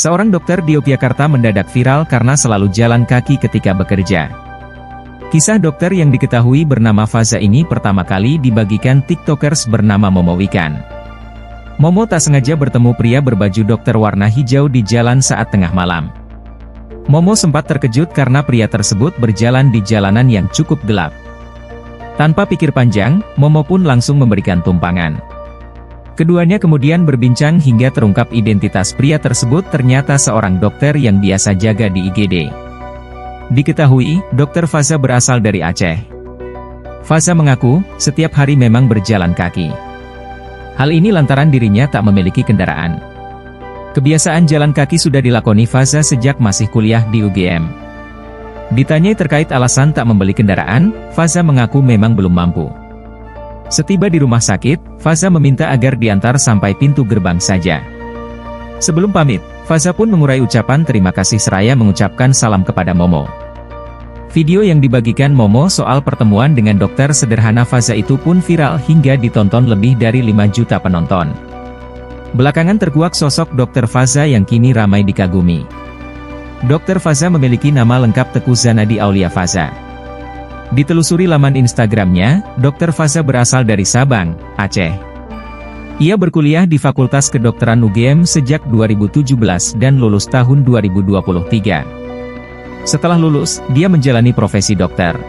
Seorang dokter di Yogyakarta mendadak viral karena selalu jalan kaki ketika bekerja. Kisah dokter yang diketahui bernama Faza ini pertama kali dibagikan TikTokers bernama Momo Wikan. Momo tak sengaja bertemu pria berbaju dokter warna hijau di jalan saat tengah malam. Momo sempat terkejut karena pria tersebut berjalan di jalanan yang cukup gelap. Tanpa pikir panjang, Momo pun langsung memberikan tumpangan. Keduanya kemudian berbincang hingga terungkap identitas pria tersebut ternyata seorang dokter yang biasa jaga di IGD. Diketahui, Dokter Faza berasal dari Aceh. Faza mengaku, setiap hari memang berjalan kaki. Hal ini lantaran dirinya tak memiliki kendaraan. Kebiasaan jalan kaki sudah dilakoni Faza sejak masih kuliah di UGM. Ditanyai terkait alasan tak membeli kendaraan, Faza mengaku memang belum mampu. Setiba di rumah sakit, Faza meminta agar diantar sampai pintu gerbang saja. Sebelum pamit, Faza pun mengurai ucapan terima kasih seraya mengucapkan salam kepada Momo. Video yang dibagikan Momo soal pertemuan dengan dokter sederhana Faza itu pun viral hingga ditonton lebih dari 5 juta penonton. Belakangan terkuak sosok dokter Faza yang kini ramai dikagumi. Dokter Faza memiliki nama lengkap Teku Zanadi Aulia Faza. Ditelusuri laman Instagramnya, Dr. Faza berasal dari Sabang, Aceh. Ia berkuliah di Fakultas Kedokteran UGM sejak 2017 dan lulus tahun 2023. Setelah lulus, dia menjalani profesi dokter.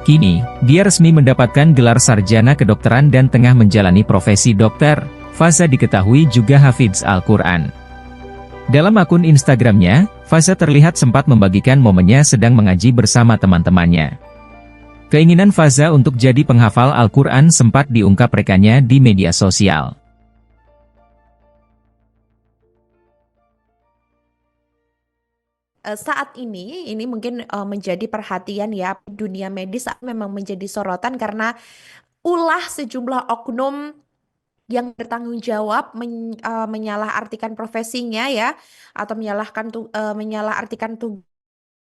Kini, dia resmi mendapatkan gelar sarjana kedokteran dan tengah menjalani profesi dokter. Faza diketahui juga hafidz Al-Quran. Dalam akun Instagramnya, Faza terlihat sempat membagikan momennya sedang mengaji bersama teman-temannya. Keinginan Faza untuk jadi penghafal Al-Quran sempat diungkap rekannya di media sosial. Saat ini mungkin menjadi perhatian ya dunia medis memang menjadi sorotan karena ulah sejumlah oknum yang bertanggung jawab menyalahartikan profesinya ya atau menyalahartikan tugas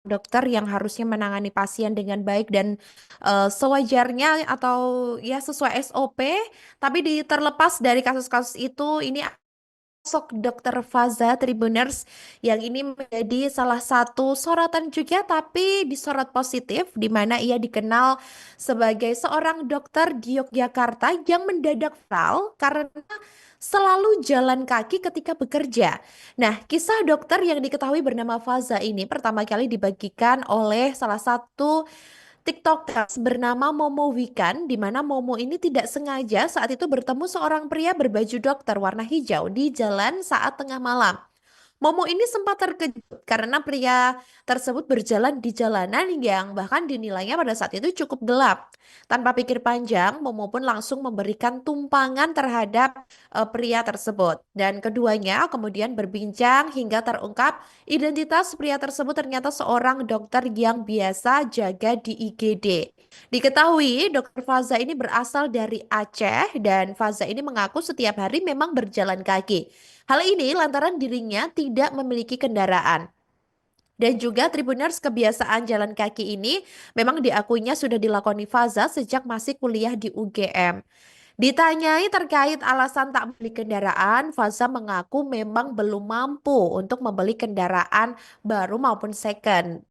dokter yang harusnya menangani pasien dengan baik dan sewajarnya atau ya sesuai SOP, tapi terlepas dari kasus-kasus itu, ini sosok Dokter Faza Tribuners yang ini menjadi salah satu sorotan juga tapi disorot positif di mana ia dikenal sebagai seorang dokter di Yogyakarta yang mendadak viral karena selalu jalan kaki ketika bekerja. Nah, kisah dokter yang diketahui bernama Faza ini pertama kali dibagikan oleh salah satu TikTokers bernama Momo Wikan, di mana Momo ini tidak sengaja saat itu bertemu seorang pria berbaju dokter warna hijau di jalan saat tengah malam. Momo ini sempat terkejut karena pria tersebut berjalan di jalanan yang bahkan dinilainya pada saat itu cukup gelap. Tanpa pikir panjang, Momo pun langsung memberikan tumpangan terhadap pria tersebut. Dan keduanya kemudian berbincang hingga terungkap identitas pria tersebut ternyata seorang dokter yang biasa jaga di IGD. Diketahui dokter Faza ini berasal dari Aceh dan Faza ini mengaku setiap hari memang berjalan kaki. Hal ini lantaran dirinya tidak memiliki kendaraan. Dan juga Tribuners kebiasaan jalan kaki ini memang diakuinya sudah dilakoni Faza sejak masih kuliah di UGM. Ditanyai terkait alasan tak membeli kendaraan, Faza mengaku memang belum mampu untuk membeli kendaraan baru maupun second.